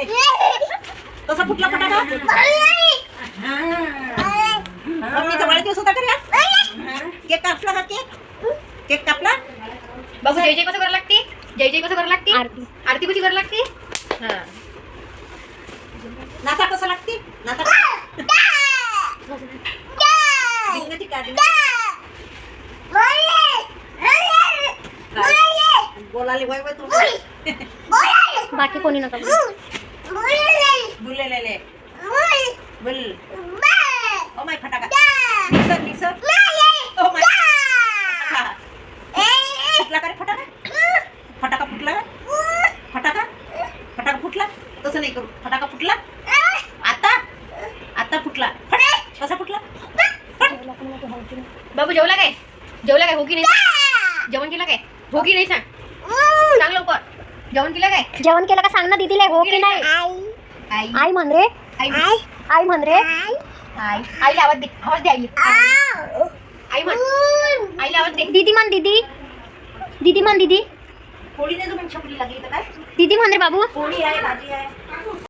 कसा फुटला फटाका? मी जवळ दिवस होता का? केक कापला का? केक कापला? बाबू जय जय कसं करायला लागते? जय जय कसं करायला लागते? आरती आरती कशी करायला लागते? हा नाता कसं लागते? नाता दिंगती का? बोलाले वय वय तू बाकी कोणी नका बुलेले बुल ओ माय फटाका मिक्सर मिक्सर ओ माय फुटला का रे फटाका? फटाका फुटला का? फटाका फटाका फुटला? तसं नाही करू. फटाका फुटला आता आता फुटला. कसा फुटला? बाबू जेवला काय? जेवला काय? हो की नाही? जेवण केलं काय? हो की नाही सांग? सांग लवकर. जेवण केलं काय? जेवण केलं का सांग ना दीदीला हो की नाही? आई आई म्हण रे. आई आई म्हण रे. आई आईला आवाज दे. आवाज दे आईला. आई म्हण. आईला आवाज दे. दीदी म्हण दीदी. दीदी म्हण दीदी. पोळी नाही जो मग छपली लागली तर काय? दीदी म्हण रे बाबू. पोळी आहे भाजी आहे.